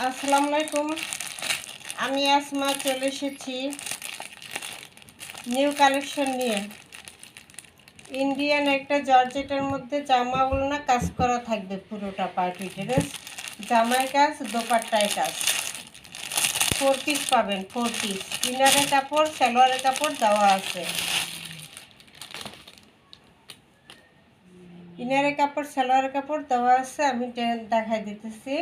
আসসালামু আলাইকুম। আমি আসমা চলে এসেছি নিউ কালেকশন নিয়ে। ইন্ডিয়ান একটা জর্জেটের মধ্যে জামা ওড়না কাজ করা থাকবে, পুরোটা পার্টি ড্রেস, জামাই কাজ, দোপাট্টায় কাজ। 4 পিস পাবেন, 4 পিস। ইনারের কাপড়, সালোয়ারের কাপড় দেওয়া আছে। ইনারের কাপড়, সালোয়ারের কাপড় দেওয়া আছে। আমি দেখাই দিতেছি।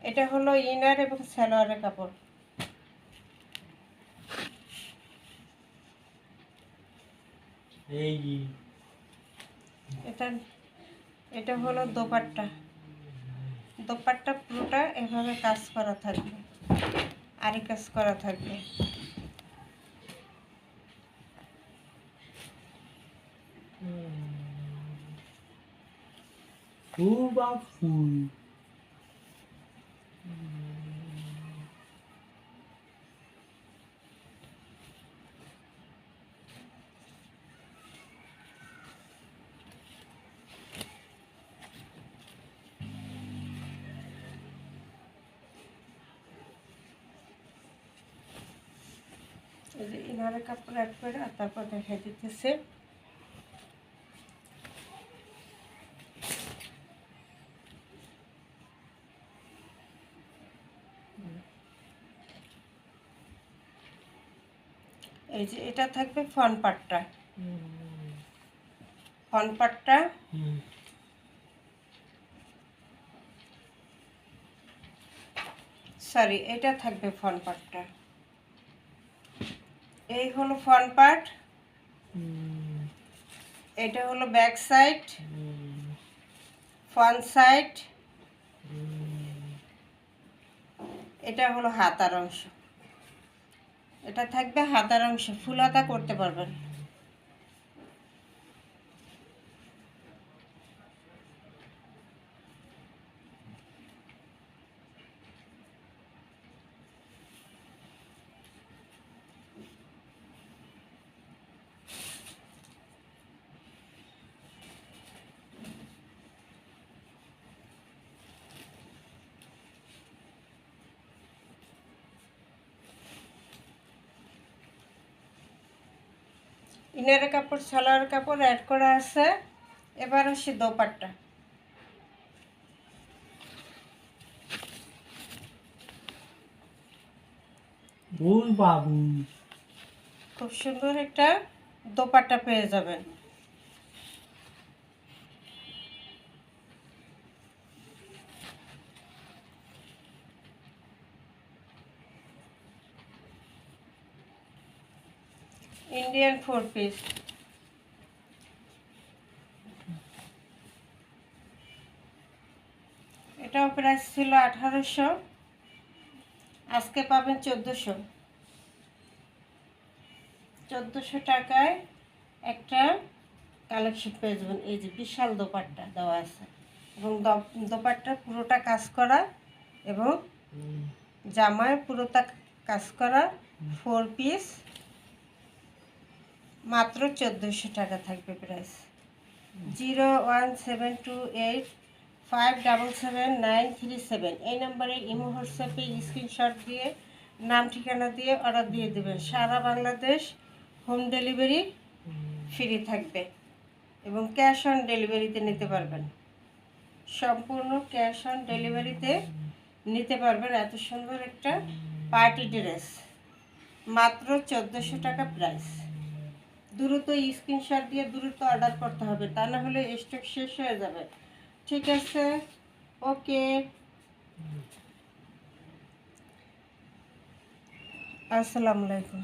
এটা হলো ইনার এবং সালোয়ারের কাপড়। এটা হলো দোপাট্টা। দোপাট্টা পুরোটা এভাবে কাজ করা থাকবে, আরি কাজ করা থাকবে। এই যে ইনারের কাপড় অ্যাড করে আর তারপর দেখাই দিতেছে। এই যে এটা থাকবে ফ্রন্ট পার্টটা, ফ্রন্ট পার্টটা সরি, এটা থাকবে ফ্রন্ট পার্টটা। এই হলো ফ্রন্ট পার্ট, এটা হলো ব্যাক সাইড, ফ্রন্ট সাইড, এটা হলো হাতার অংশ। এটা থাকবে হাতার অংশ, ফুল হাতা করতে পারবেন। ইনারের কাপড়, সালোয়ার কাপড় অ্যাড করা আছে। এবার আসি দোপাট্টা। খুব সুন্দর একটা দোপাট্টা পেয়ে যাবেন। Indian 4 piece. এটাও প্রাইস ছিল 1800, আজকে পাবেন 1400। 1400 টাকায় একটা কালেকশন পেয়ে যাবেন। এই যে বিশাল দোপাট্টা দেওয়া আছে এবং দোপাট্টা পুরোটা কাজ করা এবং জামায় পুরোটা কাজ করা, 4 পিস, মাত্র 1400 টাকা থাকবে প্রাইস। 01728577937 এই নম্বরে ইমো হোয়াটসঅ্যাপে স্ক্রিনশট দিয়ে নাম ঠিকানা দিয়ে অর্ডার দিয়ে দেবেন। সারা বাংলাদেশ হোম ডেলিভারি ফ্রি থাকবে এবং ক্যাশ অন ডেলিভারিতে নিতে পারবেন। সম্পূর্ণ ক্যাশ অন ডেলিভারিতে নিতে পারবেন। এত সুন্দর একটা পার্টি ড্রেস, মাত্র 1400 টাকা প্রাইস। দ্রুত স্ক্রিনশট দিয়ে দ্রুত অর্ডার করতে হবে, তা না হলে স্টক শেষ হয়ে যাবে। ঠিক আছে, ওকে, আসসালামু আলাইকুম।